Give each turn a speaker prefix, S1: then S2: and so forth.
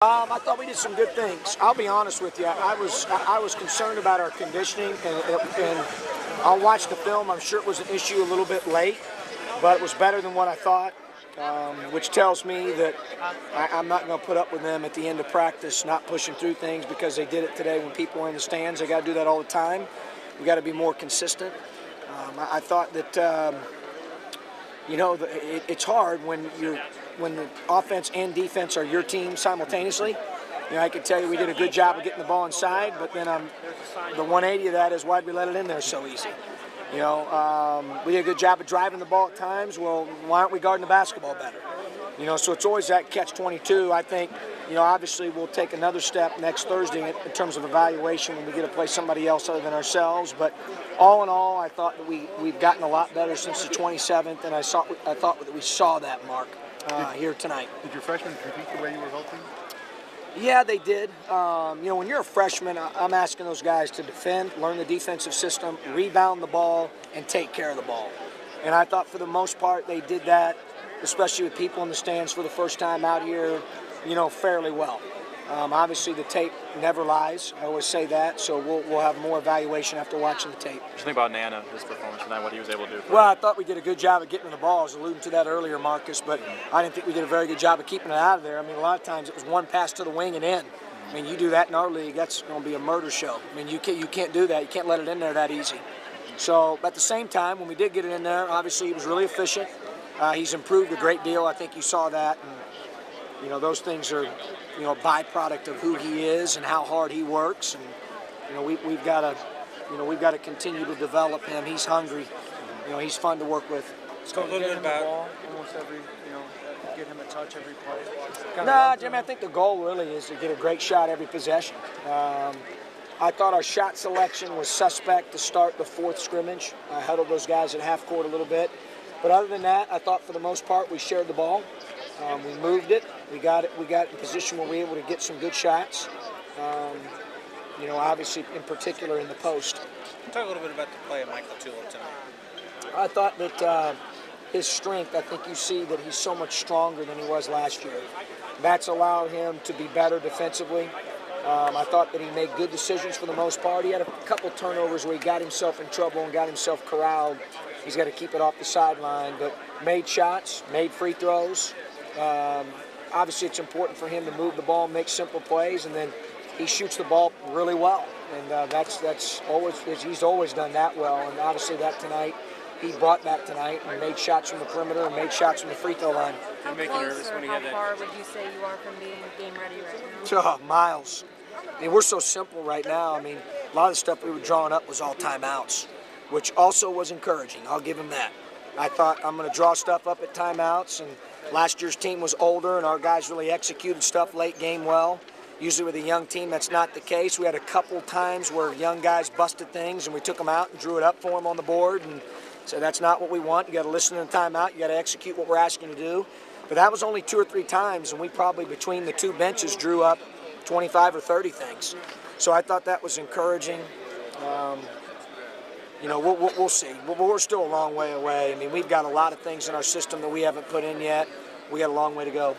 S1: I thought we did some good things. I'll be honest with you. I was concerned about our conditioning, and I'll watch the film. I'm sure it was an issue a little bit late, but it was better than what I thought, which tells me that I'm not going to put up with them at the end of practice not pushing through things because they did it today when people were in the stands. They got to do that all the time. We got to be more consistent. I thought that it's hard when the offense and defense are your team simultaneously. I could tell you we did a good job of getting the ball inside, but then the 180 of that is why'd we let it in there so easy? We did a good job of driving the ball at times. Well, why aren't we guarding the basketball better? So it's always that catch-22. I think, obviously we'll take another step next Thursday in terms of evaluation when we get to play somebody else other than ourselves. But all in all, I thought that we've gotten a lot better since the 27th, and I thought that we saw that mark here tonight.
S2: Did your freshmen compete the way you were hoping?
S1: Yeah, they did. When you're a freshman, I'm asking those guys to defend, learn the defensive system, rebound the ball, and take care of the ball. And I thought for the most part they did that, especially with people in the stands for the first time out here, fairly well. Obviously, the tape never lies. I always say that, so we'll have more evaluation after watching the tape.
S3: What do you think about Nana, his performance tonight, what he was able to do?
S1: Well, I thought we did a good job of getting the ball. I was alluding to that earlier, Marcus, but I didn't think we did a very good job of keeping it out of there. A lot of times it was one pass to the wing and in. You do that in our league, that's going to be a murder show. You can't do that. You can't let it in there that easy. So at the same time, when we did get it in there, obviously he was really efficient. He's improved a great deal. I think you saw that. And, those things are, a byproduct of who he is and how hard he works. And, we've got to continue to develop him. He's hungry. He's fun to work with.
S4: Let's go a little bit about
S5: ball almost every, get him a touch every play.
S1: Nah, Jimmy, I think the goal really is to get a great shot every possession. I thought our shot selection was suspect to start the fourth scrimmage. I huddled those guys at half court a little bit. But other than that, I thought for the most part we shared the ball. We moved it. We got in position where we were able to get some good shots. Obviously in particular in the post.
S4: Talk a little bit about the play of Michael Tulip tonight.
S1: I thought that his strength, I think you see that he's so much stronger than he was last year. That's allowed him to be better defensively. I thought that he made good decisions for the most part. He had a couple turnovers where he got himself in trouble and got himself corralled. He's got to keep it off the sideline, but made shots, made free throws. Obviously, it's important for him to move the ball, make simple plays, and then he shoots the ball really well. And that's always, he's always done that well. And obviously, that tonight, he brought that tonight and made shots from the perimeter and made shots from the free throw line.
S6: How close or how far would you say you are from being game ready right now?
S1: Miles. We're so simple right now. A lot of the stuff we were drawing up was all timeouts, which also was encouraging. I'll give him that. I thought I'm going to draw stuff up at timeouts, and last year's team was older, and our guys really executed stuff late game well. Usually with a young team, that's not the case. We had a couple times where young guys busted things, and we took them out and drew it up for them on the board, and so that's not what we want. You got to listen to the timeout. You got to execute what we're asking you to do. But that was only 2 or 3 times, and we probably between the two benches drew up 25 or 30 things. So I thought that was encouraging. We'll see. We're still a long way away. We've got a lot of things in our system that we haven't put in yet. We got a long way to go.